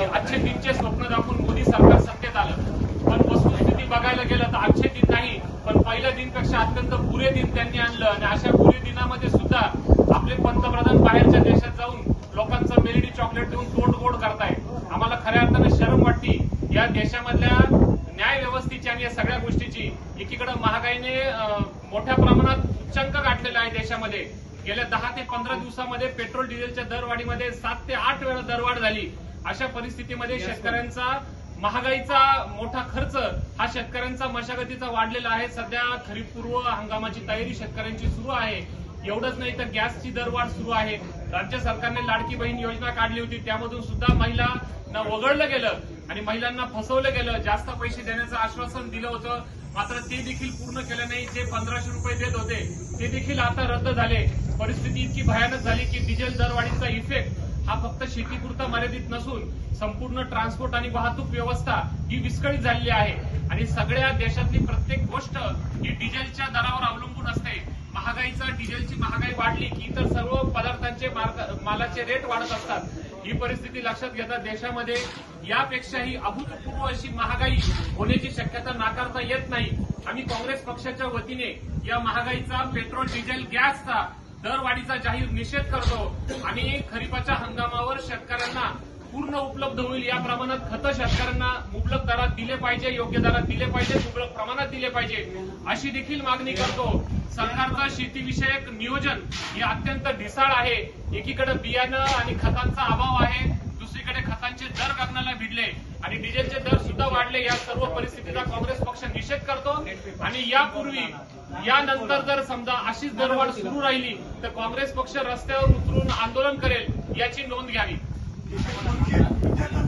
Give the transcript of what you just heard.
अच्छे दिनचे स्वप्न दाखवून मोदी सरकार सत्तेत आलं, पण वस्तुस्थिती बघायला गेलं तर अच्छे दिन नाही, पण पहिल्या दिनपेक्षा अत्यंत बुरे दिन त्यांनी आणलं. आणि अशा बुरे दिनामध्ये सुद्धा आपले पंतप्रधान बाहेरच्या देशात जाऊन लोकांचं मेलडी चॉकलेट देऊन तोंड गोड करताय. आम्हाला खऱ्या अर्थानं शरम वाटते या देशामधल्या न्याय व्यवस्थेची आणि या सगळ्या गोष्टीची. एकीकडे महागाईने मोठ्या प्रमाणात उच्चांक गाठलेला आहे देशामध्ये. गेल्या 10 ते 15 दिवसामध्ये पेट्रोल डिझेलच्या दरवाढीमध्ये 7 ते 8 वेळा दरवाढ झाली. अशा परिस्थितीमध्ये शेतकऱ्यांचा महागाईचा मोठा खर्च हा शेतकऱ्यांचा मशागतीचा वाढलेला आहे. सध्या खरीप पूर्व हंगामाची तयारी शेतकऱ्यांची सुरू आहे. एवढंच नाही तर गॅसची दरवाढ सुरू आहे. राज्य सरकारने लाडकी बहीण योजना काढली होती, त्यामधून सुद्धा महिलांना वगळलं गेलं आणि महिलांना फसवलं गेलं. जास्त पैसे देण्याचं आश्वासन दिलं होतं, मात्र ते देखील पूर्ण केलं नाही. जे 1500 रुपये देत होते ते देखील आता रद्द झाले. परिस्थिती इतकी भयानक झाली की डिझेल दरवाढीचा इफेक्ट हा फक्त शेतीपुरता मर्यादित नसून संपूर्ण ट्रान्सपोर्ट आणि वाहतूक व्यवस्था ही विस्कळीत झालेली आहे. आणि सगळ्या देशातली प्रत्येक गोष्ट ही डिझेलच्या दरावर अवलंबून असते. महागाईचा डिझेलची महागाई वाढली की इतर सर्व पदार्थांचे मालाचे रेट वाढत असतात. ही परिस्थिती लक्षात घेता देशामध्ये यापेक्षाही अभूतपूर्व अशी महागाई होण्याची शक्यता नाकारता येत नाही. आम्ही काँग्रेस पक्षाच्या वतीने या महागाईचा, पेट्रोल, डिझेल, गॅसचा दरवाढीचा जाहीर निषेध करतो आणि खरीपाच्या हंगामावर शेतकऱ्यांना पूर्ण उपलब्ध होईल या प्रमाणात खतं शेतकऱ्यांना मुबलक दरात दिले पाहिजे, योग्य दरात दिले पाहिजे, मुबलक प्रमाणात दिले पाहिजे अशी देखील मागणी करतो. सरकारचं शेतीविषयक नियोजन हे अत्यंत ढिसाळ आहे. एकीकडे बियाणं आणि खतांचा अभाव आहे, दुसरीकडे खतांचे दर गगनाला भिडले आणि डिझेलचे दर सुद्धा वाढले. या सर्व परिस्थितीचा काँग्रेस पक्ष निषेध करतो आणि यापूर्वी यानंतर जर समजा अशीच दरवाढ सुरू राहिली तर काँग्रेस पक्ष रस्त्यावर उतरून आंदोलन करेल याची नोंद घ्यावी.